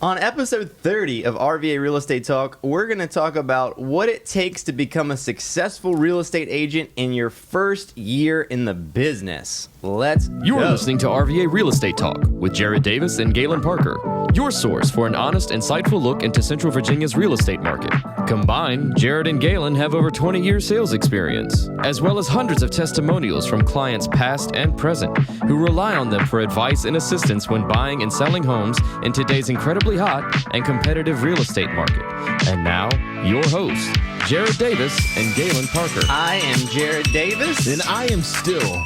On episode 30 of RVA Real Estate Talk, we're going to talk about what it takes to become a successful real estate agent in your first year in the business. Let's go. You're listening to RVA Real Estate Talk with Jared Davis and Galen Parker, your source for an honest, insightful look into Central Virginia's real estate market. Combined, Jared and Galen have over 20 years sales experience, as well as hundreds of testimonials from clients past and present who rely on them for advice and assistance when buying and selling homes in today's incredibly hot and competitive real estate market. And now, your hosts, Jared Davis and Galen Parker. I am Jared Davis. And I am still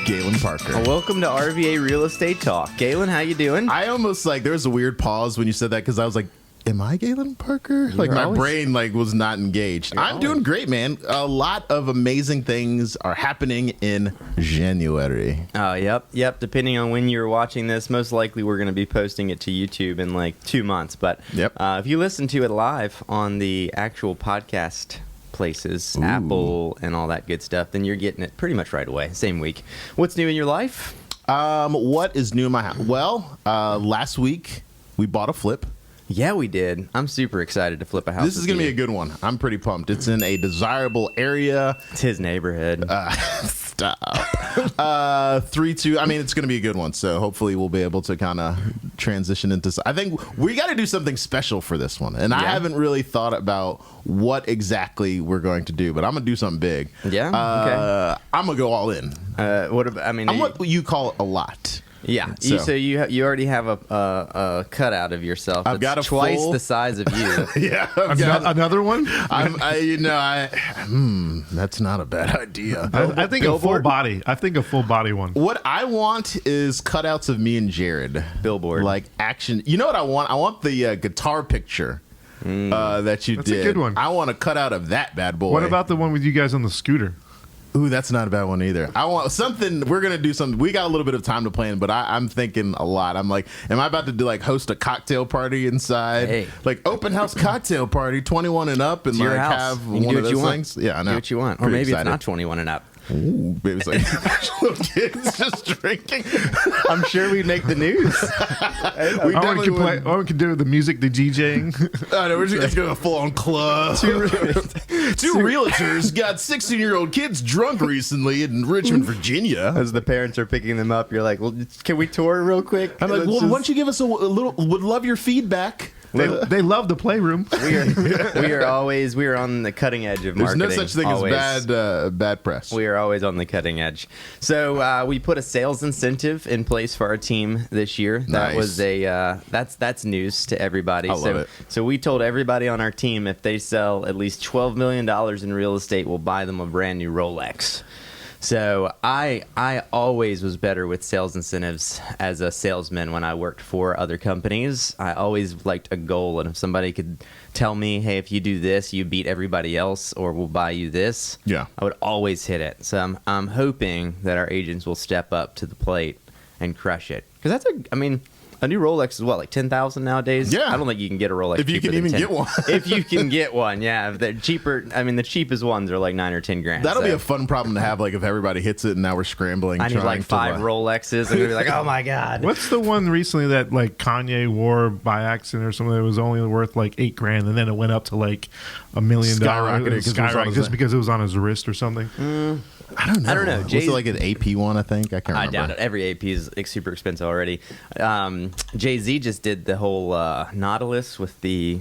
Galen Parker. Welcome to RVA Real Estate Talk. Galen, how you doing? I almost there was a weird pause when you said that because I was like, am I Galen Parker? My brain was not engaged. I'm doing great, man. A lot of amazing things are happening in January. Oh, yep. Depending on when you're watching this, most likely we're going to be posting it to YouTube in 2 months. But if you listen to it live on the actual podcast places, Apple and all that good stuff, then you're getting it pretty much right away, same week. What's new in your life? What is new in my house? Well, last week we bought a flip. Yeah, we did. I'm super excited to flip a house. This is going to be a good one. I'm pretty pumped. It's in a desirable area. It's his neighborhood. Stop. 3-2. I mean, it's going to be a good one. So hopefully we'll be able to kind of transition into. I think we got to do something special for this one. And I haven't really thought about what exactly we're going to do, but I'm going to do something big. Yeah. Okay. I'm going to go all in. What about? I mean, I'm what you call a lot. Yeah, so you already have a cutout of yourself. I've got twice full... the size of you. Yeah, another one. That's not a bad idea. I think a full body. I think a full body one. What I want is cutouts of me and Jared. Billboard, like action. You know what I want? I want the guitar picture that you did. That's a good one. I want a cutout of that bad boy. What about the one with you guys on the scooter? Ooh, that's not a bad one either. I want something. We're going to do something. We got a little bit of time to plan, but I'm thinking a lot. I'm like, am I about to do host a cocktail party inside? Hey. Open house cocktail party, 21 and up, and have one of those things? Yeah, I know. Do what you want. Or maybe it's not 21 and up. Ooh, maybe it's little kids just drinking. I'm sure we'd make the news. We could do the music, the DJing. I know, we're just going to full on club. Two realtors got 16-year-old kids drunk recently in Richmond, Virginia. As the parents are picking them up, you're like, well, can we tour real quick? I'm like, well, why don't you give us a little, would love your feedback. They love the playroom. We are on the cutting edge of marketing. There's no such thing as bad press. We are always on the cutting edge. So we put a sales incentive in place for our team this year. That was that's news to everybody. I love it. So we told everybody on our team if they sell at least $12 million in real estate, we'll buy them a brand new Rolex. So I always was better with sales incentives as a salesman when I worked for other companies. I always liked a goal, and if somebody could tell me, hey, if you do this, you beat everybody else, or we'll buy you this, I would always hit it. So I'm hoping that our agents will step up to the plate and crush it. Because a new Rolex is what, $10,000 nowadays? Yeah. I don't think you can get a Rolex if you can even get one. If you can get one, yeah. They're cheaper. The cheapest ones are $9 or $10,000. That'll be a fun problem to have, if everybody hits it and now we're scrambling. I need 5 Rolexes. I'm going to be like, oh my God. What's the one recently that Kanye wore by accident or something that was only worth $8,000 and then it went up to $1 million? Skyrocketed just because it was on his wrist or something? I don't know. Was it an AP one, I think? I can't remember. I doubt it. Every AP is super expensive already. Jay-Z just did the whole Nautilus with the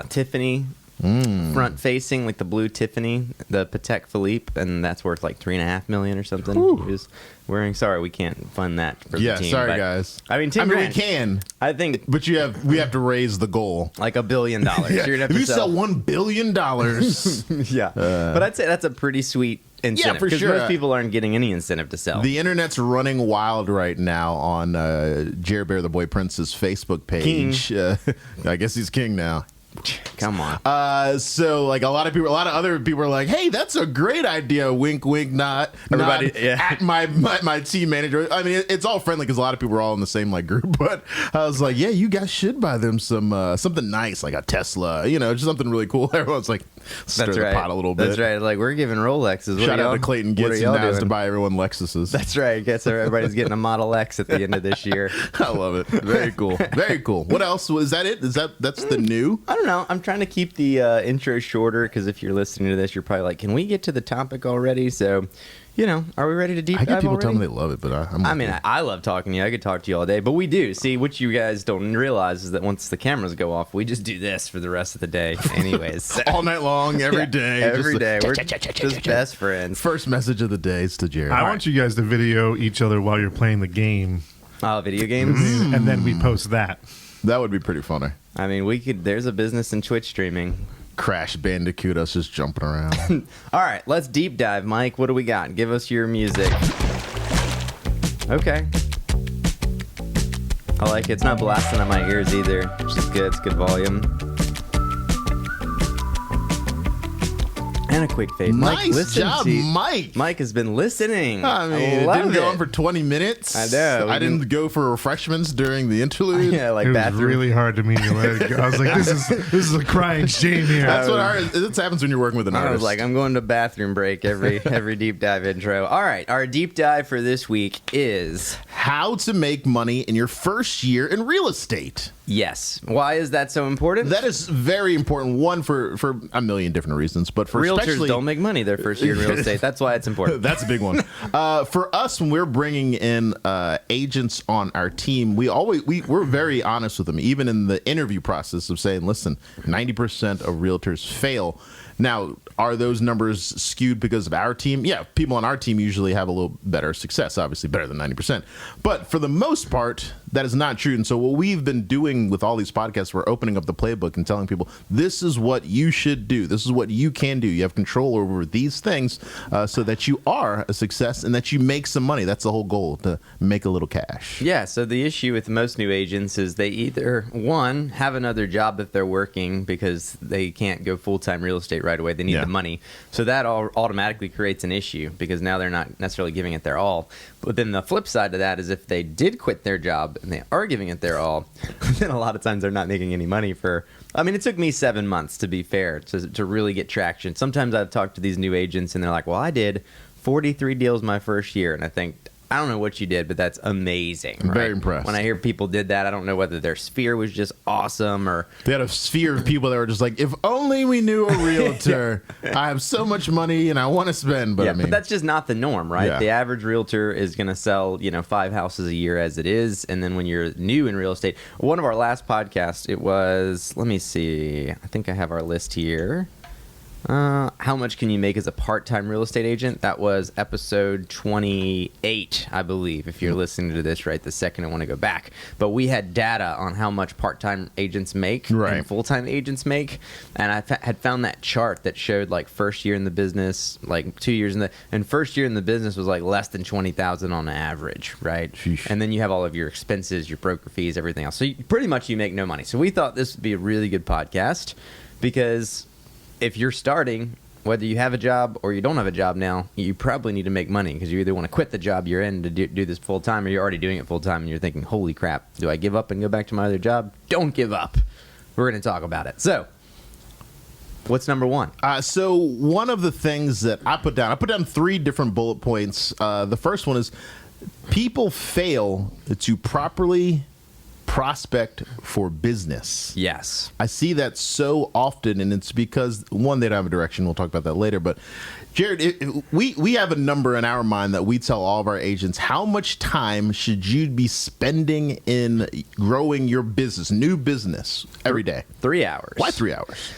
Tiffany front facing, the blue Tiffany, the Patek Philippe, and that's worth $3.5 million or something. Whew. He was wearing. Sorry, we can't fund that for the team. Sorry, guys. $10,000. We can. I think, but we have to raise the goal. $1 billion. Yeah. You're gonna have if to you sell $1 billion, yeah. But I'd say that's a pretty sweet incentive. Yeah, for sure. Because most people aren't getting any incentive to sell. The internet's running wild right now on Jared Bear the Boy Prince's Facebook page. King. I guess he's king now. Come on. So like a lot of other people are like, hey, that's a great idea. Wink, wink, not Everybody, at my team manager. I mean, it's all friendly because a lot of people are all in the same like group. But I was like, yeah, you guys should buy them something nice like a Tesla. Just something really cool. Everyone's like, stir the pot a little bit. That's right. Like we're giving Rolexes. Shout out to Clayton Gitz who now has to buy everyone Lexuses. That's right. Guess everybody's getting a Model X at the end of this year. I love it. Very cool. Very cool. What else? Was that it? That's the new? I don't know. I'm trying to keep the intro shorter because if you're listening to this, you're probably like, can we get to the topic already? So, are we ready to deep dive I get people already? telling me they love it, but I love talking to you. I could talk to you all day, but we do. See, what you guys don't realize is that once the cameras go off, we just do this for the rest of the day anyways. all night long, every day. Every day. We're just best friends. First message of the day is to Jared. I want you guys to video each other while you're playing the game. Oh, video games? And then we post that. That would be pretty funny. I mean, there's a business in Twitch streaming. Crash Bandicoot, us just jumping around. All right, let's deep dive. Mike, what do we got? Give us your music. Okay. I like it. It's not blasting on my ears either, which is good. It's good volume. And a quick fade. Mike, nice job, Mike. Mike has been listening. I mean, it didn't go on for 20 minutes. I know. I didn't go for refreshments during the interlude. Yeah, like it was bathroom. really hard to me to let it go. I was like, this is a crying shame here. This happens when you're working with an artist. I was like, I'm going to bathroom break every deep dive intro. All right, our deep dive for this week is how to make money in your first year in real estate. Yes. Why is that so important? That is very important. One, for a million different reasons, but for realtors don't make money their first year in real estate. That's why it's important. That's a big one. For us, when we're bringing in agents on our team, we're very honest with them, even in the interview process of saying, listen, 90% of realtors fail. Now, are those numbers skewed because of our team? Yeah, people on our team usually have a little better success, obviously better than 90%. But for the most part, that is not true. And so what we've been doing with all these podcasts, we're opening up the playbook and telling people, this is what you should do. This is what you can do. You have control over these things so that you are a success and that you make some money. That's the whole goal, to make a little cash. Yeah, so the issue with most new agents is they either, one, have another job if they're working because they can't go full-time real estate right away. They need the money. So that automatically creates an issue because now they're not necessarily giving it their all. But then the flip side to that is if they did quit their job and they are giving it their all, then a lot of times they're not making any money it took me 7 months, to be fair, to really get traction. Sometimes I've talked to these new agents and they're like, well, I did 43 deals my first year. And I think, I don't know what you did, but that's amazing. I'm right? very impressed. When I hear people did that, I don't know whether their sphere was just awesome or they had a sphere of people that were just like, if only we knew a realtor. I have so much money and I want to spend, but but that's just not the norm, right? Yeah. The average realtor is going to sell, 5 houses a year as it is, and then when you're new in real estate, one of our last podcasts, it was, let me see, I think I have our list here. How much can you make as a part-time real estate agent? That was episode 28, I believe, if you're listening to this right the second I want to go back. But we had data on how much part-time agents make and full-time agents make. And I had found that chart that showed like first year in the business, like 2 years and first year in the business was like less than $20,000 on average, right? Sheesh. And then you have all of your expenses, your broker fees, everything else. So pretty much you make no money. So we thought this would be a really good podcast because if you're starting, whether you have a job or you don't have a job now, you probably need to make money because you either want to quit the job you're in to do this full time or you're already doing it full time and you're thinking, holy crap, do I give up and go back to my other job? Don't give up. We're going to talk about it. So what's number one? So one of the things that I put down 3 different bullet points. The first one is people fail to properly prospect for business. Yes. I see that so often, and it's because, one, they don't have a direction. We'll talk about that later. But, Jared, we have a number in our mind that we tell all of our agents, how much time should you be spending in growing your business, new business, every day? 3 hours. Why 3 hours?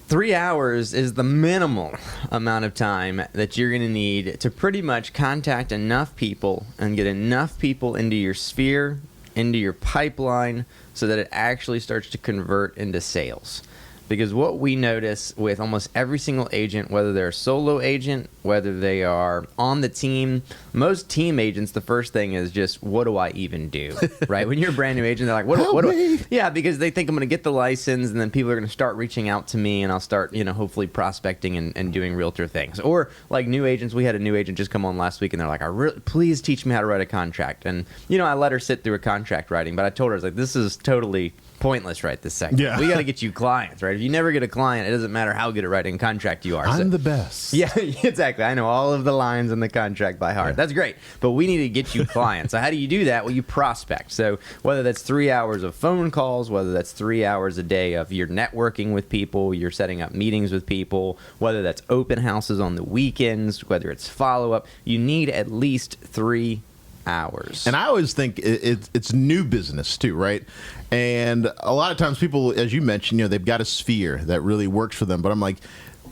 3 hours is the minimal amount of time that you're going to need to pretty much contact enough people and get enough people into your sphere, into your pipeline, so that it actually starts to convert into sales. Because what we notice with almost every single agent, whether they're a solo agent whether they are on the team. Most team agents, the first thing is just, what do I even do? Right? When you're a brand new agent, they're like, what do I? Yeah, because they think I'm going to get the license, and then people are going to start reaching out to me, and I'll start, hopefully prospecting and doing realtor things. Or like new agents, we had a new agent just come on last week, and they're like, please teach me how to write a contract. And, I let her sit through a contract writing, but I told her, I was like, this is totally pointless right this second. Yeah. We got to get you clients, right? If you never get a client, it doesn't matter how good at writing a contract you are. I'm the best. Yeah, exactly. I know all of the lines in the contract by heart. Yeah. That's great. But we need to get you clients. So how do you do that? Well, you prospect. So whether that's 3 hours of phone calls, whether that's 3 hours a day of your networking with people, you're setting up meetings with people, whether that's open houses on the weekends, whether it's follow-up, you need at least 3 hours. And I always think it's new business too, right? And a lot of times people, as you mentioned, they've got a sphere that really works for them. But I'm like,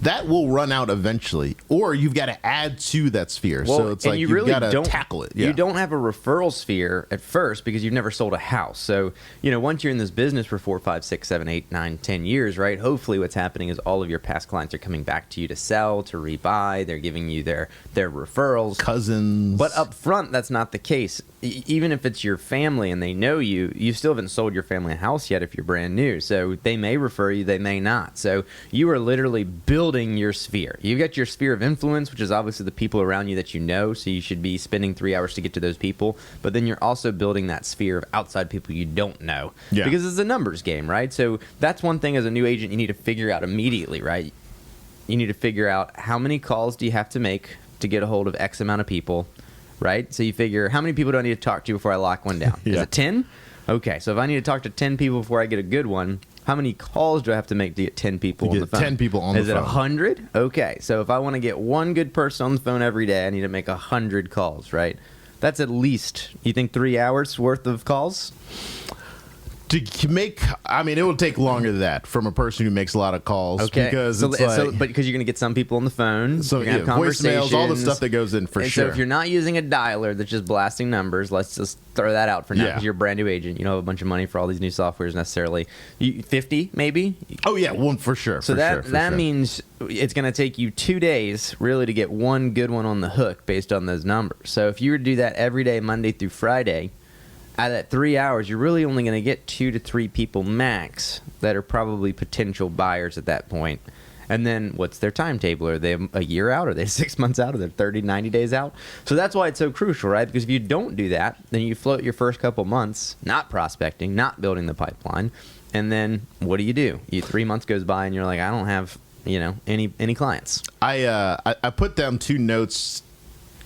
that will run out eventually, or you've got to add to that sphere. Well, so it's like you've got to tackle it. Yeah. You don't have a referral sphere at first because you've never sold a house. So, once you're in this business for 4, 5, 6, 7, 8, 9, 10 years, right? Hopefully what's happening is all of your past clients are coming back to you to sell, to rebuy. They're giving you their referrals. Cousins. But up front, that's not the case. Even if it's your family and they know you still haven't sold your family a house yet if you're brand new. So they may refer you, they may not. So you are literally building your sphere. You've got your sphere of influence, which is obviously the people around you that you know. So you should be spending 3 hours to get to those people. But then you're also building that sphere of outside people you don't know. Yeah. Because it's a numbers game, right? So that's one thing as a new agent you need to figure out immediately, right? You need to figure out how many calls do you have to make to get a hold of X amount of people. Right? So you figure, how many people do I need to talk to before I lock one down? Yeah. Is it 10? Okay, so if I need to talk to 10 people before I get a good one, how many calls do I have to make to get 10 people on the phone? 10 people on the phone. Is it 100? Okay, so if I want to get one good person on the phone every day, I need to make 100 calls, right? That's at least, you think 3 hours worth of calls? To make, it will take longer than that from a person who makes a lot of calls. Okay. Because but because you're going to get some people on the phone, so you're going to have conversations, voicemails, all the stuff that goes in for sure. So if you're not using a dialer that's just blasting numbers, let's just throw that out for now because you're a brand new agent. You don't have a bunch of money for all these new softwares necessarily. 50 maybe? Oh yeah, one for sure. So that means it's going to take you 2 days really to get one good one on the hook based on those numbers. So if you were to do that every day, Monday through Friday, out of that 3 hours, you're really only going to get 2 to 3 people max that are probably potential buyers at that point. And then what's their timetable? Are they a year out? Are they 6 months out? Are they 30, 90 days out? So that's why it's so crucial, right? Because if you don't do that, then you float your first couple months not prospecting, not building the pipeline. And then what do? 3 months goes by and you're like, I don't have, any clients. I put down 2 notes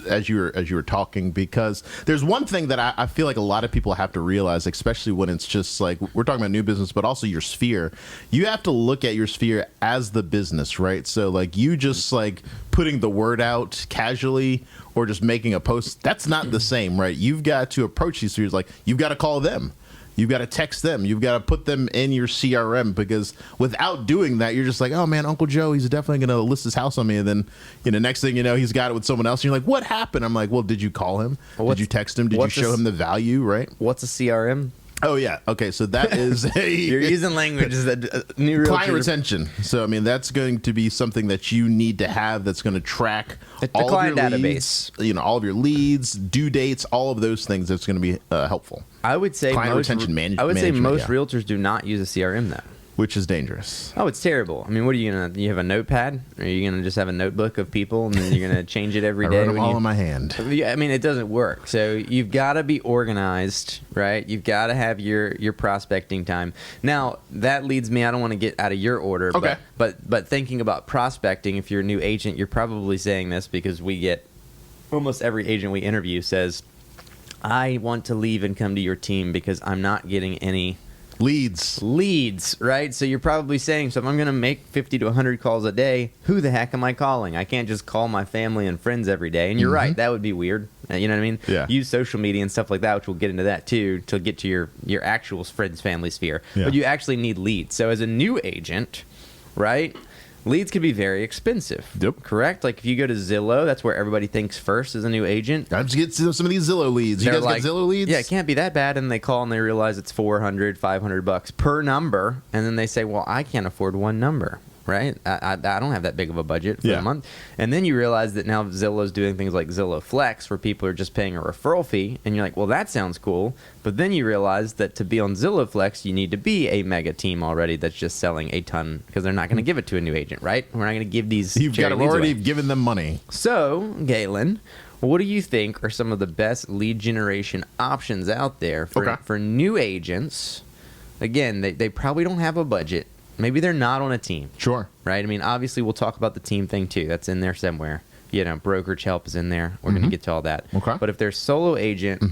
as you were talking, because there's one thing that I feel like a lot of people have to realize, especially when it's just like we're talking about new business, but also your sphere. You have to look at your sphere as the business, right? So like you just like putting the word out casually or just making a post, that's not the same, right? You've got to approach these spheres like you've got to call them. You've got to text them. You've got to put them in your CRM, because without doing that, you're just like, oh, man, Uncle Joe, he's definitely going to list his house on me. And then, next thing you know, he's got it with someone else. And you're like, what happened? I'm like, well, did you call him? Did you text him? Did you show him the value, right? What's a CRM? Oh, yeah. Okay, so that is a... You're using languages that new client retention. So, that's going to be something that you need to have that's going to track all of your leads, all of your leads, due dates, all of those things. That's going to be helpful. I would say retention management. I would say most realtors do not use a CRM, though. Which is dangerous. Oh, it's terrible. What are you going to... You have a notepad? Or are you going to just have a notebook of people and then you're going to change it every day? I wrote them all in my hand. It doesn't work. So you've got to be organized, right? You've got to have your prospecting time. Now, that leads me... I don't want to get out of your order. Okay. But thinking about prospecting, if you're a new agent, you're probably saying this because we get... Almost every agent we interview says, I want to leave and come to your team because I'm not getting any... Leads, right? So you're probably saying, so if I'm going to make 50 to 100 calls a day, who the heck am I calling? I can't just call my family and friends every day. And you're right, that would be weird. You know what I mean? Yeah. Use social media and stuff like that, which we'll get into that too, to get to your actual friends, family sphere. Yeah. But you actually need leads. So as a new agent, right, leads can be very expensive. Yep. Correct? Like if you go to Zillow, that's where everybody thinks first as a new agent. I just get some of these Zillow leads. You guys get Zillow leads? Yeah, it can't be that bad. And they call and they realize it's $400, $500 per number. And then they say, well, I can't afford one number. right? I don't have that big of a budget for the month. And then you realize that now Zillow's doing things like Zillow Flex, where people are just paying a referral fee, and you're like, well, that sounds cool. But then you realize that to be on Zillow Flex, you need to be a mega team already that's just selling a ton, because they're not going to give it to a new agent, right? We're not going to give these. You've got to already given them money. So, Galen, what do you think are some of the best lead generation options out there for new agents? Again, they probably don't have a budget. Maybe they're not on a team. Sure. Right? I mean, obviously, we'll talk about the team thing, too. That's in there somewhere. Brokerage help is in there. We're going to get to all that. Okay. But if they're solo agent,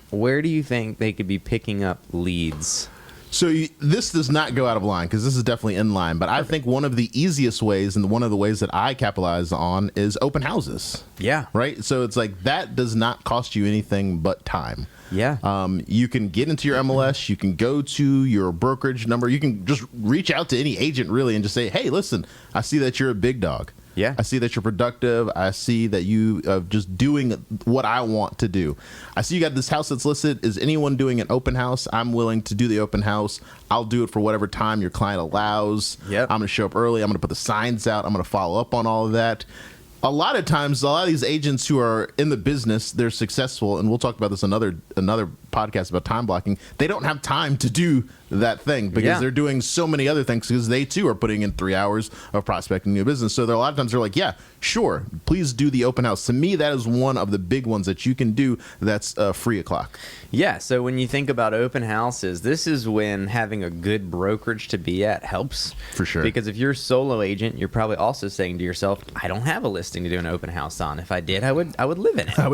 where do you think they could be picking up leads? So this does not go out of line, because this is definitely in line. But I think one of the easiest ways, and one of the ways that I capitalize on, is open houses. Yeah. Right? So it's like that does not cost you anything but time. Yeah. You can get into your MLS. You can go to your brokerage number. You can just reach out to any agent, really, and just say, hey, listen, I see that you're a big dog. Yeah. I see that you're productive. I see that you are just doing what I want to do. I see you got this house that's listed. Is anyone doing an open house? I'm willing to do the open house. I'll do it for whatever time your client allows. Yep. I'm going to show up early. I'm going to put the signs out. I'm going to follow up on all of that. A lot of times, a lot of these agents who are in the business, they're successful, and we'll talk about this another podcast about time blocking. They don't have time to do that thing because they're doing so many other things, because they too are putting in 3 hours of prospecting new business. So there are a lot of times they're like, yeah, sure, please do the open house. To me, that is one of the big ones that you can do that's free o'clock. Yeah, so when you think about open houses, this is when having a good brokerage to be at helps. For sure. Because if you're a solo agent, you're probably also saying to yourself, I don't have a listing to do an open house on. If I did, I would live in it. I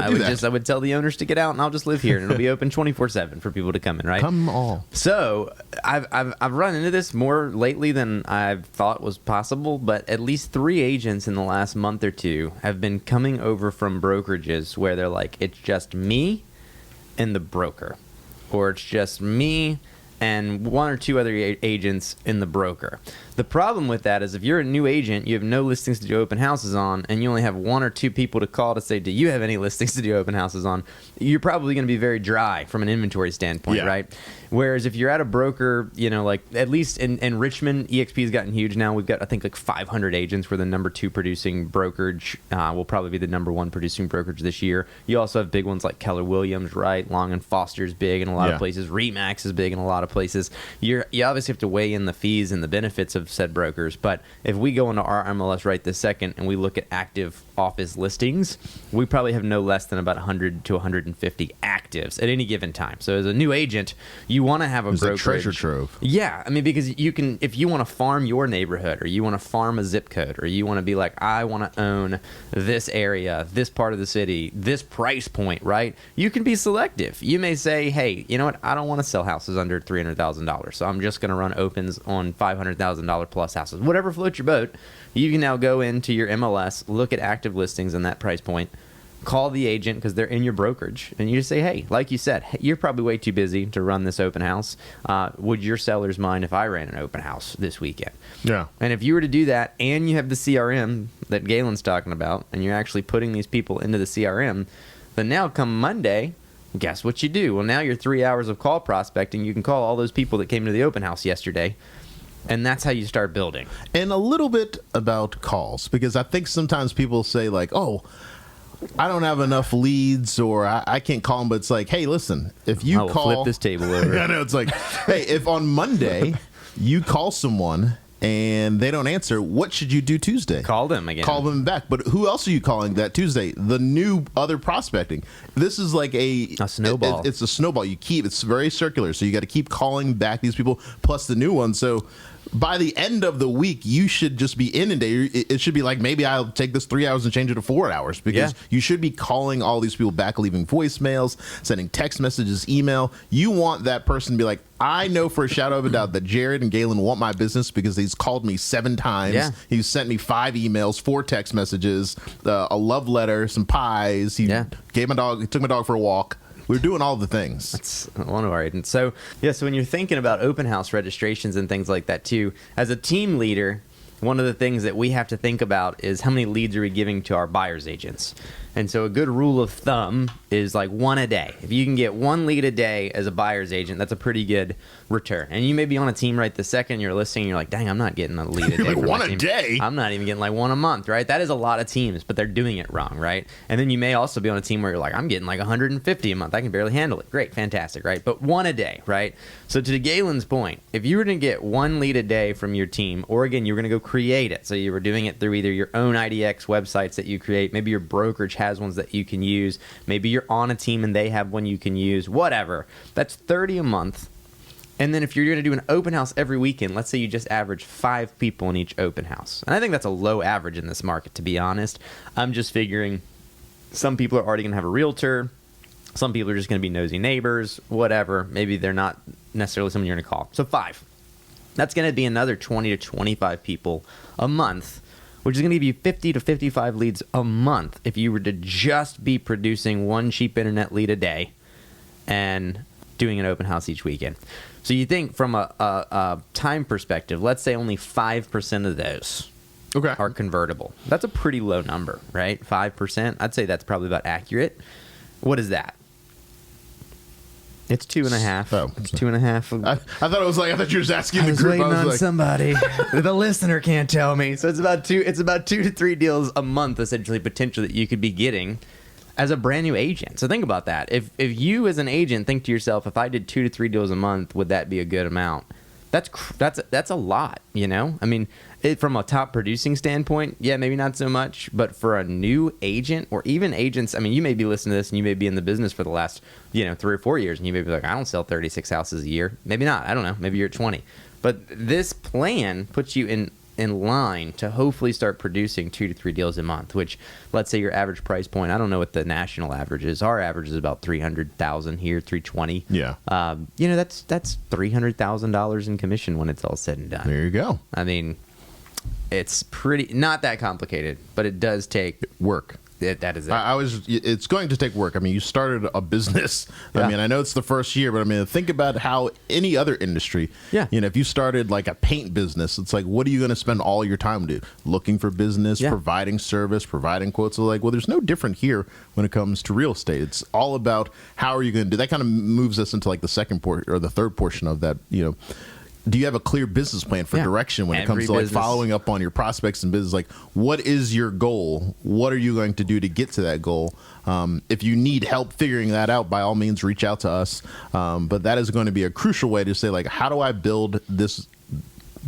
would tell the owners to get out, and I'll just live here, and it'll be open 24/7 for people to come in, right? Come all. So I've run into this more lately than I've thought was possible, but at least 3 agents in the last month or two have been coming over from brokerages where they're like, it's just me and the broker, or it's just me and 1 or 2 other agents in the broker. The problem with that is if you're a new agent, you have no listings to do open houses on, and you only have 1 or 2 people to call to say, do you have any listings to do open houses on? You're probably going to be very dry from an inventory standpoint, right? Whereas if you're at a broker, like at least in Richmond, EXP has gotten huge now. We've got, I think, like 500 agents. We're the number 2 producing brokerage. We'll probably be the number 1 producing brokerage this year. You also have big ones like Keller Williams, right? Long and Foster's big in a lot of places. Remax is big in a lot of places. You obviously have to weigh in the fees and the benefits of said brokers. But if we go into our MLS right this second and we look at active office listings, we probably have no less than about 100 to 150 actives at any given time. So as a new agent, you want to have a brokerage. Treasure trove. Yeah, I mean, because you can, if you want to farm your neighborhood, or you want to farm a zip code, or you want to be like, I want to own this area, this part of the city, this price point, right? You can be selective. You may say, hey, you know what? I don't want to sell houses under $300,000, so I'm just going to run opens on $500,000 plus houses. Whatever floats your boat. You can now go into your MLS, look at active listings in that price point, call the agent because they're in your brokerage, and you just say, hey, like you said, you're probably way too busy to run this open house. Would your sellers mind if I ran an open house this weekend? Yeah. And if you were to do that, and you have the CRM that Galen's talking about, and you're actually putting these people into the CRM, then now come Monday, guess what you do? Well, now you're 3 hours of call prospecting. You can call all those people that came to the open house yesterday. And that's how you start building. And a little bit about calls, because I think sometimes people say like, oh, I don't have enough leads, or I can't call them. But it's like, hey, listen, if you call, flip this table over. I know, it's like, hey, if on Monday you call someone and they don't answer, what should you do Tuesday? Call them again. Call them back. But who else are you calling that Tuesday? The new other prospecting. This is like a snowball. It's a snowball. It's very circular. So you got to keep calling back these people plus the new ones. So by the end of the week, you should just be inundated. It should be like, maybe I'll take this 3 hours and change it to 4 hours, because you should be calling all these people back, leaving voicemails, sending text messages, email. You want that person to be like, I know for a shadow of a doubt that Jared and Galen want my business because he's called me 7 times. Yeah. He's sent me 5 emails, 4 text messages, a love letter, some pies. He took my dog for a walk. We're doing all the things. That's one of our agents. So when you're thinking about open house registrations and things like that too, as a team leader, one of the things that we have to think about is how many leads are we giving to our buyer's agents. And so a good rule of thumb is like one a day. If you can get one lead a day as a buyer's agent, that's a pretty good return. And you may be on a team right this second, you're listing, and you're like, dang, I'm not getting a lead a day. Like for one my a team. day? I'm not even getting like one a month, right? That is a lot of teams, but they're doing it wrong, right? And then you may also be on a team where you're like, I'm getting like 150 a month. I can barely handle it. Great, fantastic, right? But one a day, right? So to Galen's point, if you were to get one lead a day from your team, or again, you were going to go create it. So you were doing it through either your own IDX websites that you create, maybe your brokerage has ones that you can use, maybe you're on a team and they have one you can use, whatever. That's 30 a month. And then if you're going to do an open house every weekend, let's say you just average 5 people in each open house. And I think that's a low average in this market, to be honest. I'm just figuring some people are already going to have a realtor. Some people are just going to be nosy neighbors, whatever. Maybe they're not necessarily someone you're going to call. So 5. That's going to be another 20 to 25 people a month, which is going to give you 50 to 55 leads a month if you were to just be producing one cheap internet lead a day and doing an open house each weekend. So you think from a time perspective, let's say only 5% of those are convertible. That's a pretty low number, right? 5%. I'd say that's probably about accurate. What is that? It's 2.5. Oh. It's 2.5. I thought it was like, I thought you were just asking the was group. waiting I was on like, somebody. The listener can't tell me. So it's about 2 to 3 deals a month, essentially, potentially, that you could be getting as a brand new agent. So think about that. If you as an agent think to yourself, if I did 2 to 3 deals a month, would that be a good amount? That's a lot, you know? I mean, from a top producing standpoint, yeah, maybe not so much, but for a new agent or even agents, I mean, you may be listening to this and you may be in the business for the last, 3 or 4 years, and you may be like, I don't sell 36 houses a year. Maybe not. I don't know. Maybe you're at 20. But this plan puts you in line to hopefully start producing 2 to 3 deals a month, which, let's say your average price point, I don't know what the national average is. Our average is about 300,000 here, 320. Yeah. That's $300,000 in commission when it's all said and done. There you go. I mean, it's pretty not that complicated, but it does take work. That is it. It's going to take work. I mean, you started a business. Yeah. I mean, I know it's the first year, but I mean, think about how any other industry. Yeah. If you started like a paint business, it's like, what are you going to spend all your time doing? Looking for business, providing service, providing quotes. So like, well, there's no different here when it comes to real estate. It's all about how are you going to do that. Kind of moves us into like the second portion or the third portion of that. Do you have a clear business plan for direction when it comes to like following up on your prospects and business? Like, what is your goal? What are you going to do to get to that goal? If you need help figuring that out, by all means, reach out to us. But that is going to be a crucial way to say, like, how do I build this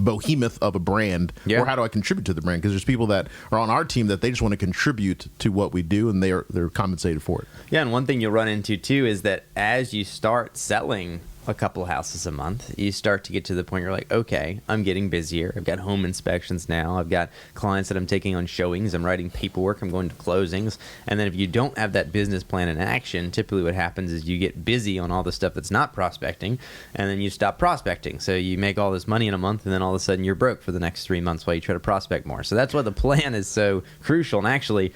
behemoth of a brand, or how do I contribute to the brand? Because there's people that are on our team that they just want to contribute to what we do, and they're compensated for it. Yeah, and one thing you'll run into too is that as you start selling a couple of houses a month, you start to get to the point you're like, okay, I'm getting busier. I've got home inspections now. I've got clients that I'm taking on showings. I'm writing paperwork. I'm going to closings. And then if you don't have that business plan in action, typically what happens is you get busy on all the stuff that's not prospecting, and then you stop prospecting. So you make all this money in a month, and then all of a sudden you're broke for the next 3 months while you try to prospect more. So that's why the plan is so crucial. And actually,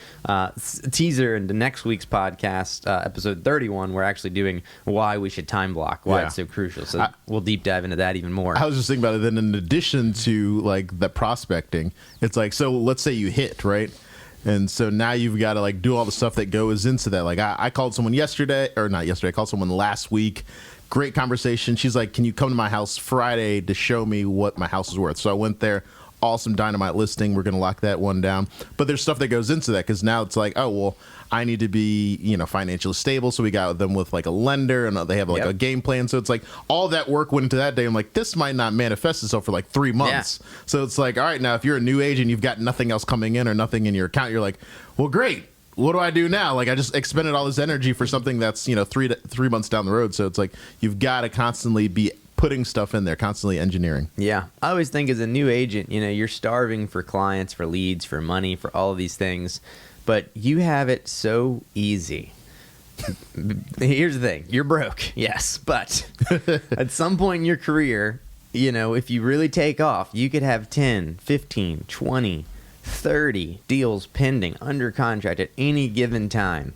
teaser into next week's podcast, episode 31, we're actually doing why we should time block, why it's so crucial. So we'll deep dive into that even more. I was just thinking about it. Then in addition to like the prospecting, it's like, so let's say you hit, right? And so now you've got to like do all the stuff that goes into that. Like I called someone I called someone last week. Great conversation. She's like, can you come to my house Friday to show me what my house is worth? So I went there. Awesome dynamite listing. We're going to lock that one down. But there's stuff that goes into that, because now it's like, oh, well, I need to be, financially stable. So we got them with like a lender, and they have like a game plan. So it's like all that work went into that day. I'm like, this might not manifest itself for like 3 months. Yeah. So it's like, all right, now if you're a new agent, you've got nothing else coming in or nothing in your account, you're like, well, great. What do I do now? Like, I just expended all this energy for something that's, 3 months down the road. So it's like, you've got to constantly be putting stuff in there, constantly engineering. Yeah. I always think as a new agent, you're starving for clients, for leads, for money, for all of these things, but you have it so easy. Here's the thing. You're broke. Yes. But at some point in your career, if you really take off, you could have 10, 15, 20, 30 deals pending under contract at any given time.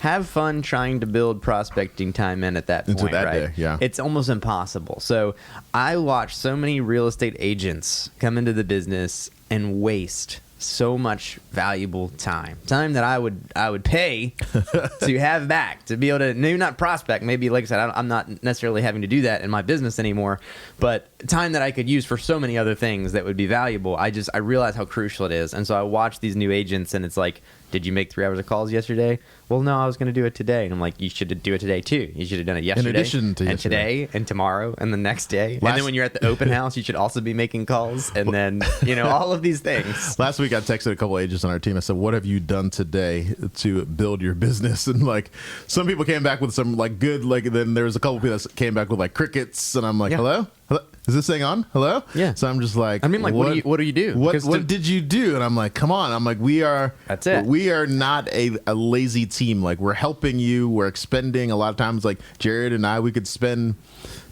Have fun trying to build prospecting time in at that point, into that right? day, yeah. It's almost impossible. So I watch so many real estate agents come into the business and waste so much valuable time that I would pay to have back, to be able to maybe not prospect, maybe like I said, I'm not necessarily having to do that in my business anymore, but time that I could use for so many other things that would be valuable. I realize how crucial it is. And so I watch these new agents and it's like, did you make 3 hours of calls yesterday? Well, no, I was going to do it today. And I'm like, you should do it today too. You should have done it yesterday. In addition to and today and tomorrow and the next day. And then when you're at the open house, you should also be making calls. And then, all of these things. Last week I texted a couple agents on our team. I said, what have you done today to build your business? And like some people came back with some like good, like then there was a couple people that came back with like crickets. And I'm like, hello? Is this thing on? Hello? Yeah. So I'm just like, I mean, like, what do you do? What did you do? And I'm like, come on. I'm like, that's it. We are not a lazy team. Like, we're helping you. We're expending a lot of times. Like Jared and I, we could spend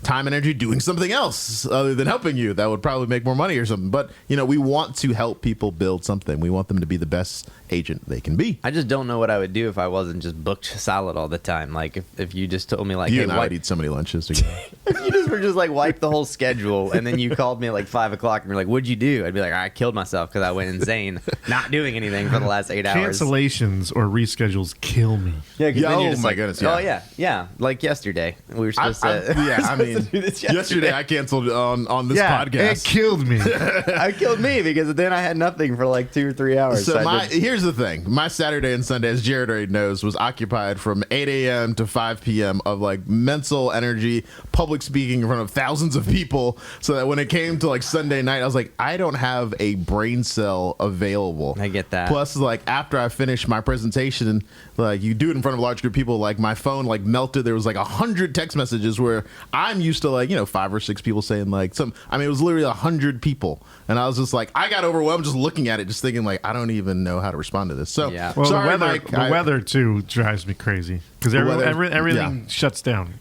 time and energy doing something else other than helping you. That would probably make more money or something. But we want to help people build something. We want them to be the best agent they can be. I just don't know what I would do if I wasn't just booked solid all the time. Like if you just told me like, you hey, and I would eat so many lunches together. If you just were just like wipe the whole schedule and then you called me at like 5 o'clock and you're like, what'd you do? I'd be like, I killed myself because I went insane not doing anything for the last 8 hours. Cancellations or reschedules kill me. Yeah, oh my goodness. Yeah. Oh yeah. Like yesterday, we were supposed to. I mean, do this yesterday I canceled on this podcast. It killed me. It killed me because then I had nothing for like 2 or 3 hours. So here's the thing: my Saturday and Sunday, as Jared already knows, was occupied from 8 a.m. to 5 p.m. of like mental energy, public speaking in front of thousands of people. So that when it came to like Sunday night, I was like, I don't have a brain cell available. I get that. Plus, like after I finished my presentation, like you do it in front of a large group of people, like my phone like melted. There was like 100 text messages where I'm used to like 5 or 6 people saying like some. I mean, it was literally 100 people, and I was just like, I got overwhelmed just looking at it, just thinking like, I don't even know how to respond to this. So yeah. Well, sorry, the weather, Mike, the weather too drives me crazy because everything shuts down.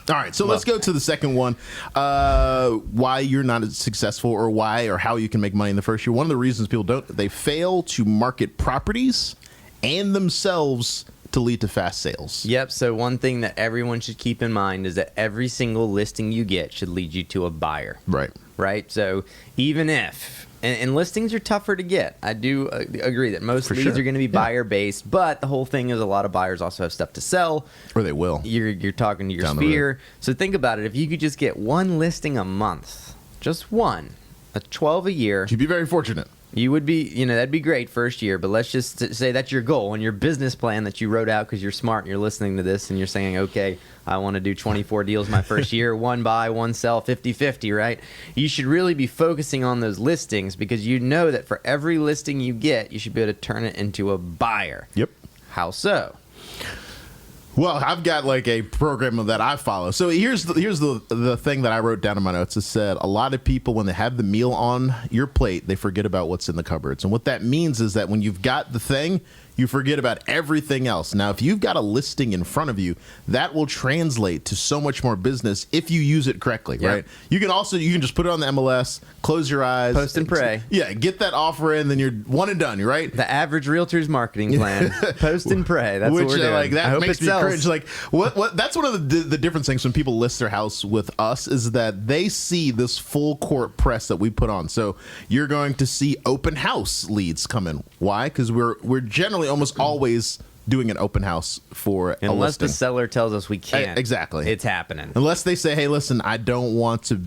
All right, so let's go to the second one. Why you're not as successful, or why or how you can make money in the first year. One of the reasons people don't, they fail to market properties and themselves to lead to fast sales. Yep. So one thing that everyone should keep in mind is that every single listing you get should lead you to a buyer. Right. So even if, and listings are tougher to get. I do agree that most leads are going to be buyer based, but the whole thing is a lot of buyers also have stuff to sell. Or they will. You're talking to your sphere. So think about it. If you could just get one listing a month, just one, a 12 a year. You'd be very fortunate. You would be, that'd be great first year, but let's just say that's your goal and your business plan that you wrote out because you're smart and you're listening to this and you're saying, okay, I want to do 24 deals my first year, 1 buy, 1 sell, 50-50, right? You should really be focusing on those listings because you know that for every listing you get, you should be able to turn it into a buyer. Yep. How so? Well, I've got like a program that I follow. So here's the thing that I wrote down in my notes. It said a lot of people, when they have the meal on your plate, they forget about what's in the cupboards. And what that means is that when you've got the thing, you forget about everything else. Now, if you've got a listing in front of you, that will translate to so much more business if you use it correctly, right? You can just put it on the MLS, close your eyes. Post and pray. Yeah, get that offer in, then you're one and done, right? The average realtor's marketing plan. Post and pray. That's what we're doing. Like, that makes me cringe. Like, what? That's one of the different things when people list their house with us is that they see this full court press that we put on. So you're going to see open house leads come in. Why? Because we're generally almost always doing an open house for a unless listing. The seller tells us we can't. Exactly. It's happening. Unless they say, hey, listen, I don't want to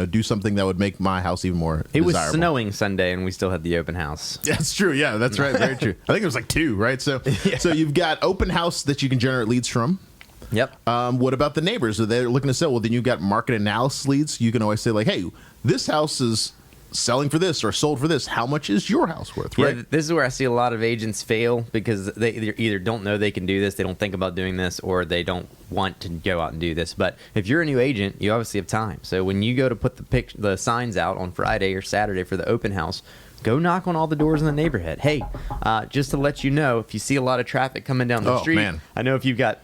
do something that would make my house even more It desirable. was snowing Sunday and we still had the open house. That's true. Yeah, that's right. Very true. I think it was like 2, right? So so you've got open house that you can generate leads from. Yep. What about the neighbors? Are they looking to sell? Well, then you've got market analysis leads. You can always say like, hey, this house is selling for this or sold for this. How much is your house worth, right? Yeah, this is where I see a lot of agents fail because they either don't know they can do this, they don't think about doing this, or they don't want to go out and do this. But if you're a new agent, you obviously have time. So when you go to put the signs out on Friday or Saturday for the open house, go knock on all the doors in the neighborhood. Hey, just to let you know, if you see a lot of traffic coming down the street, man. I know if you've got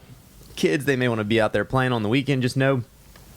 kids, they may want to be out there playing on the weekend. Just know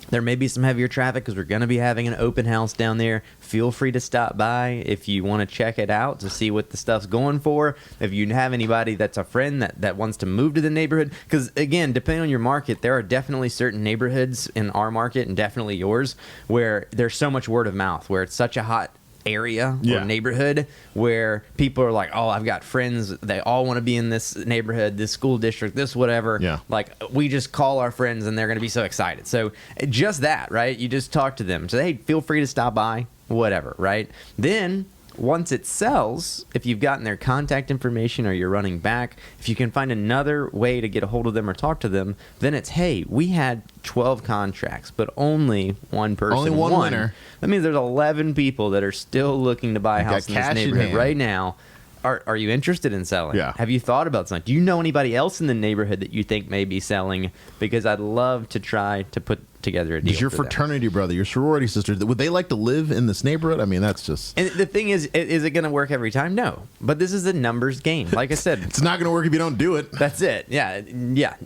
there may be some heavier traffic because we're going to be having an open house down there. Feel free to stop by if you want to check it out to see what the stuff's going for. If you have anybody that's a friend that wants to move to the neighborhood. Because, again, depending on your market, there are definitely certain neighborhoods in our market and definitely yours where there's so much word of mouth, where it's such a hot area Yeah. or neighborhood where people are like, oh, I've got friends, they all want to be in this neighborhood, this school district, this whatever. Yeah. Like, we just call our friends and they're going to be so excited. So just that, right? You just talk to them. Say, hey, feel free to stop by, whatever, right? Then once it sells, if you've gotten their contact information or you're running back, if you can find another way to get a hold of them or talk to them, then it's, hey, we had 12 contracts, but only one person Only one won. winner. That means there's 11 people that are still looking to buy a Got house in this cash in neighborhood hand. right now. Are you interested in selling? Yeah. Have you thought about selling? Do you know anybody else in the neighborhood that you think may be selling? Because I'd love to try to put together a deal. Is your for them. fraternity brother, your sorority sister, would they like to live in this neighborhood? I mean, that's just... And the thing is it going to work every time? No. But this is a numbers game. Like I said, It's not going to work if you don't do it. that's it. Yeah,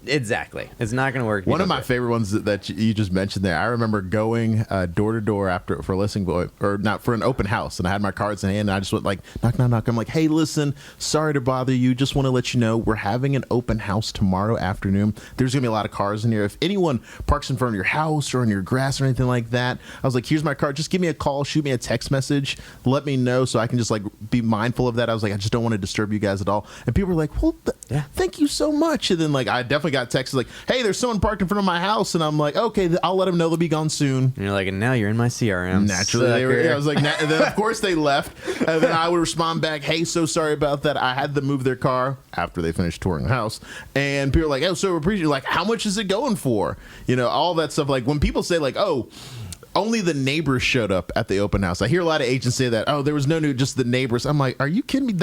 exactly. It's not going to work. if you One of don't my do it. favorite ones that you just mentioned there. I remember going door to door for a listing boy, or not, for an open house, and I had my cards in hand, and I just went like knock, knock, knock. I'm like, hey, listen, sorry to bother you. Just want to let you know we're having an open house tomorrow afternoon. There's gonna be a lot of cars in here. If anyone parks in front of your house or on your grass or anything like that, I was like, here's my card. Just give me a call, shoot me a text message, let me know so I can just like be mindful of that. I was like, I just don't want to disturb you guys at all. And people were like, well, thank you so much. And then like I definitely got texts like, hey, there's someone parked in front of my house, and I'm like, okay, I'll let them know they'll be gone soon. And you're like, and now you're in my CRM. Naturally, they were, I was like, and then of course they left, and then I would respond back, hey, so sorry about that. I had them move their car after they finished touring the house, and people are like, oh, so appreciate, like, how much is it going for? You know, all that stuff. Like when people say like, oh, only the neighbors showed up at the open house. I hear a lot of agents say that, oh, there was no new, just the neighbors. I'm like, are you kidding me?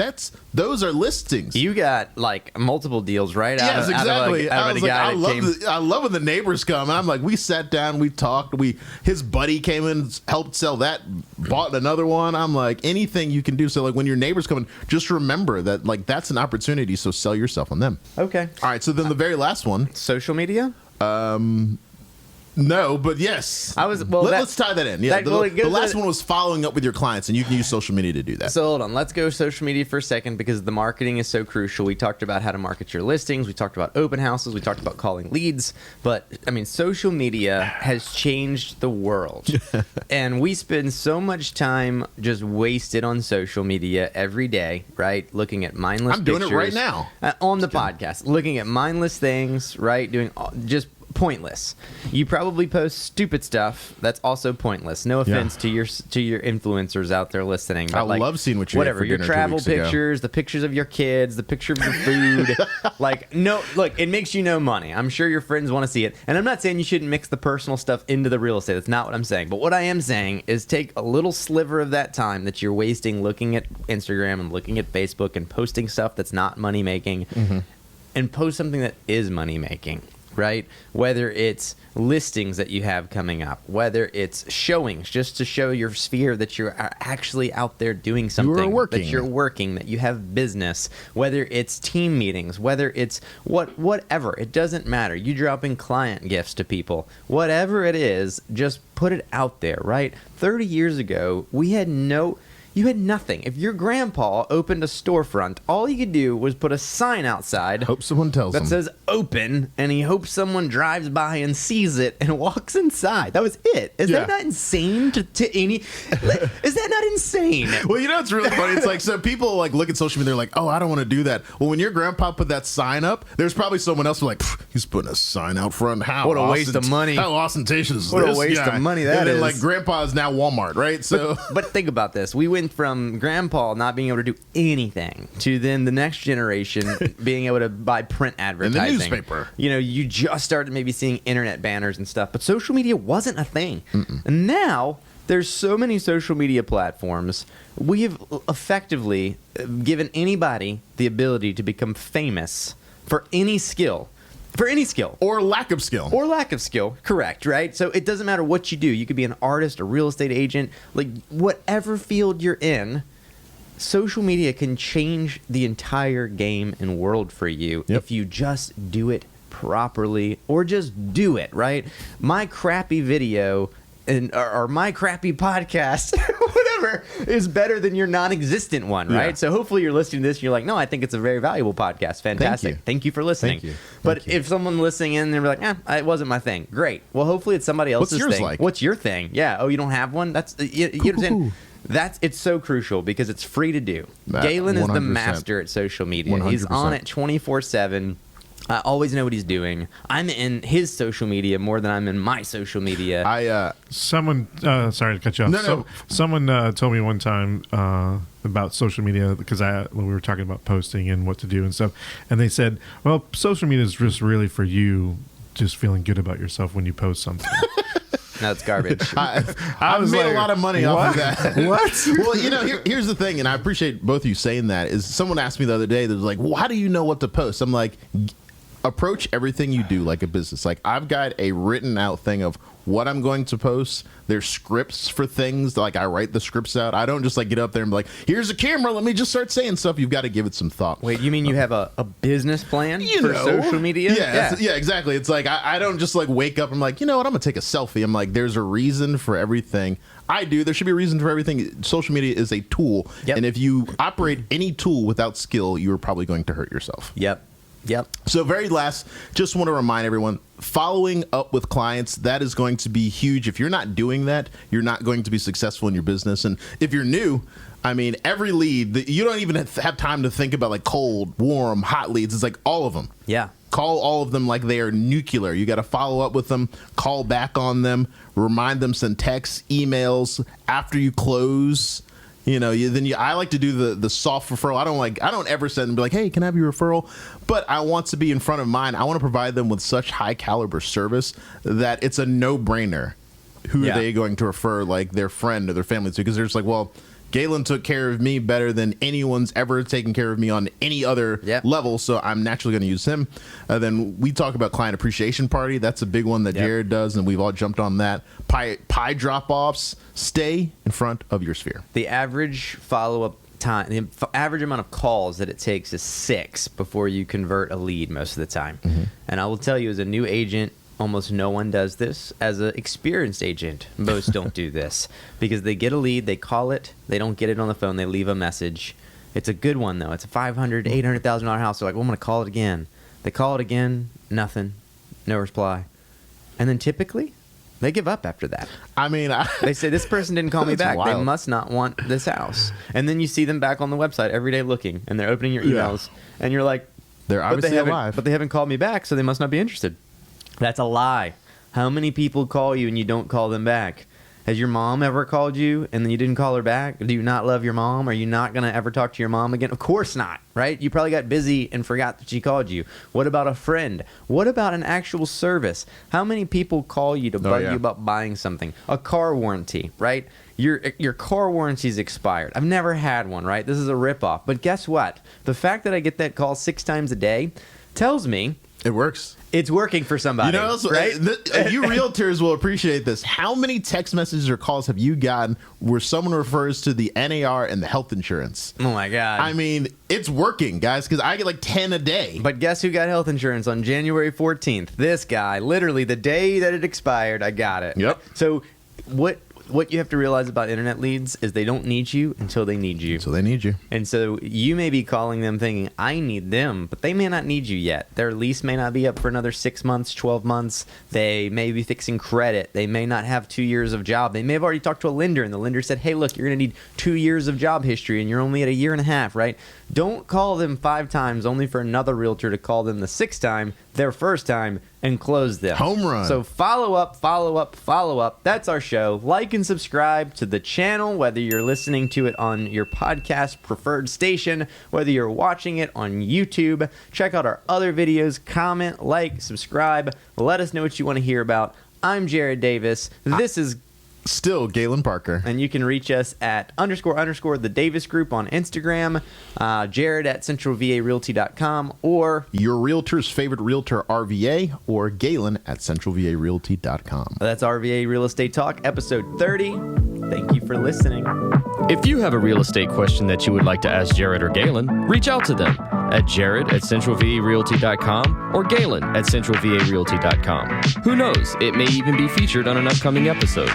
Those are listings. You got like multiple deals right out Yes, of, exactly. out I of was a like, guy I that love, came. I love when the neighbors come. And I'm like, we sat down, we talked, his buddy came in, helped sell that, bought another one. I'm like, anything you can do. So like when your neighbors come in, just remember that like that's an opportunity. So sell yourself on them. Okay. All right. So then the very last one. Social media? No, but yes. Let's tie that in. Yeah, the last one was following up with your clients, and you can use social media to do that. So hold on, let's go social media for a second because the marketing is so crucial. We talked about how to market your listings. We talked about open houses. We talked about calling leads. But I mean, social media has changed the world. And we spend so much time just wasted on social media every day, right? Looking at mindless I'm doing it right pictures, now. on the podcast, looking at mindless things, right? Doing just pointless. You probably post stupid stuff that's also pointless. No offense to your influencers out there listening. But I love seeing what you ate whatever for your dinner 2 travel weeks ago. pictures, the pictures of your kids, the picture of your food. Like, no, look, it makes you no money. I'm sure your friends want to see it, and I'm not saying you shouldn't mix the personal stuff into the real estate. That's not what I'm saying. But what I am saying is take a little sliver of that time that you're wasting looking at Instagram and looking at Facebook and posting stuff that's not money making, and post something that is money making. Right? Whether it's listings that you have coming up, whether it's showings just to show your sphere that you're actually out there doing something, that you're working, that you have business, whether it's team meetings, whether it's whatever, it doesn't matter. You dropping client gifts to people, whatever it is, just put it out there, right? 30 years ago, you had nothing. If your grandpa opened a storefront, all you could do was put a sign outside. Hope someone tells that them. says open, and he hopes someone drives by and sees it and walks inside. That was it. Is that not insane to any? Is that not insane? Well, you know, it's really funny. It's like, so people like look at social media, they're like, oh, I don't want to do that. Well, when your grandpa put that sign up, there's probably someone else who's like, he's putting a sign out front. What a waste of money. How ostentatious is What this? a waste of money that and then, is. like, grandpa is now Walmart, right? So, But think about this. We went from grandpa not being able to do anything to then the next generation being able to buy print advertising. In the newspaper. You know, you just started maybe seeing internet banners and stuff, but social media wasn't a thing. And now there's so many social media platforms. We have effectively given anybody the ability to become famous for any skill. For any skill. Or lack of skill. Or lack of skill, correct, right? So it doesn't matter what you do. You could be an artist, a real estate agent, like whatever field you're in, social media can change the entire game and world for you if you just do it properly or just do it, right? My crappy video or my crappy podcast, whatever, is better than your non-existent one, right? Yeah. So hopefully you're listening to this and you're like, no, I think it's a very valuable podcast. Fantastic. Thank you for listening. Thank you. But if someone listening in, they're like, it wasn't my thing. Great. Well, hopefully it's somebody else's What's yours thing. like? What's your thing? Yeah. Oh, you don't have one? That's you understand? It's so crucial because it's free to do. Galen is the 100%. master at social media. 100%. He's on it 24/7. I always know what he's doing. I'm in his social media more than I'm in my social media. Someone, sorry to cut you off. No. Someone told me one time about social media because when we were talking about posting and what to do and stuff, and they said, "Well, social media is just really for you, just feeling good about yourself when you post something." No, it's garbage. I've made a lot of money off of that. What? Well, here's the thing, and I appreciate both of you saying that. Is someone asked me the other day, they're like, "Well, how do you know what to post?" I'm like, approach everything you do like a business. Like, I've got a written out thing of what I'm going to post. There's scripts for things. Like, I write the scripts out. I don't just like get up there and be like, here's a camera, let me just start saying stuff. You've got to give it some thought. Wait, you mean you have a business plan for social media? Yeah, exactly. It's like I don't just like wake up and I'm like, you know what, I'm gonna take a selfie. I'm like, there's a reason for everything I do. There should be a reason for everything. Social media is a tool. Yep. And if you operate any tool without skill, you are probably going to hurt yourself. Yep. So very last, just want to remind everyone, following up with clients, that is going to be huge. If you're not doing that, you're not going to be successful in your business. And if you're new, I mean, every lead, you don't even have time to think about like cold, warm, hot leads. It's like all of them. Yeah. Call all of them like they are nuclear. You got to follow up with them, call back on them, remind them, send texts, emails after you close. I like to do the soft referral. I don't ever send them and be like, hey, can I have your referral? But I want to be in front of mine. I want to provide them with such high caliber service that it's a no brainer. Who are they going to refer like their friend or their family to? Because they're just like, well, Galen took care of me better than anyone's ever taken care of me on any other level, so I'm naturally going to use him. Then we talk about client appreciation party. That's a big one that Jared does, and we've all jumped on that. Pie drop-offs. Stay in front of your sphere. The average follow-up time, the average amount of calls that it takes is 6 before you convert a lead most of the time. Mm-hmm. And I will tell you, as a new agent, almost no one does this. As an experienced agent, most don't do this because they get a lead, they call it, they don't get it on the phone, they leave a message. It's a good one though. It's a $500,000, $800,000 house. They're like, well, I'm going to call it again. They call it again, nothing, no reply, and then typically they give up after that. I mean, they say this person didn't call me back. Wild. They must not want this house. And then you see them back on the website every day looking, and they're opening your emails, and you're like, they're obviously alive, but they haven't called me back, so they must not be interested. That's a lie. How many people call you and you don't call them back? Has your mom ever called you and then you didn't call her back? Do you not love your mom? Are you not going to ever talk to your mom again? Of course not, right? You probably got busy and forgot that she called you. What about a friend? What about an actual service? How many people call you to bug you about buying something? A car warranty, right? Your car warranty's expired. I've never had one, right? This is a ripoff. But guess what? The fact that I get that call 6 times a day tells me it works. It's working for somebody, right? You realtors will appreciate this. How many text messages or calls have you gotten where someone refers to the NAR and the health insurance? Oh, my God. I mean, it's working, guys, because I get like 10 a day. But guess who got health insurance on January 14th? This guy. Literally, the day that it expired, I got it. Yep. So what you have to realize about internet leads is they don't need you until they need you. So they need you. And so you may be calling them thinking, I need them, but they may not need you yet. Their lease may not be up for another 6 months, 12 months. They may be fixing credit. They may not have 2 years of job. They may have already talked to a lender, and the lender said, hey, look, you're going to need 2 years of job history, and you're only at 1.5 years, right? Don't call them 5 times only for another realtor to call them the 6th time, their first time, and close them. Home run. So follow up, follow up, follow up. That's our show. Like and subscribe to the channel, whether you're listening to it on your podcast preferred station, whether you're watching it on YouTube. Check out our other videos. Comment, like, subscribe. Let us know what you want to hear about. I'm Jared Davis. This is still Galen Parker. And you can reach us at __ the Davis Group on Instagram, Jared at centralvarealty.com, or your realtor's favorite realtor, RVA, or Galen at centralvarealty.com. That's RVA Real Estate Talk, episode 30. Thank you for listening. If you have a real estate question that you would like to ask Jared or Galen, reach out to them at Jared at centralvarealty.com or Galen at centralvarealty.com. Who knows, it may even be featured on an upcoming episode.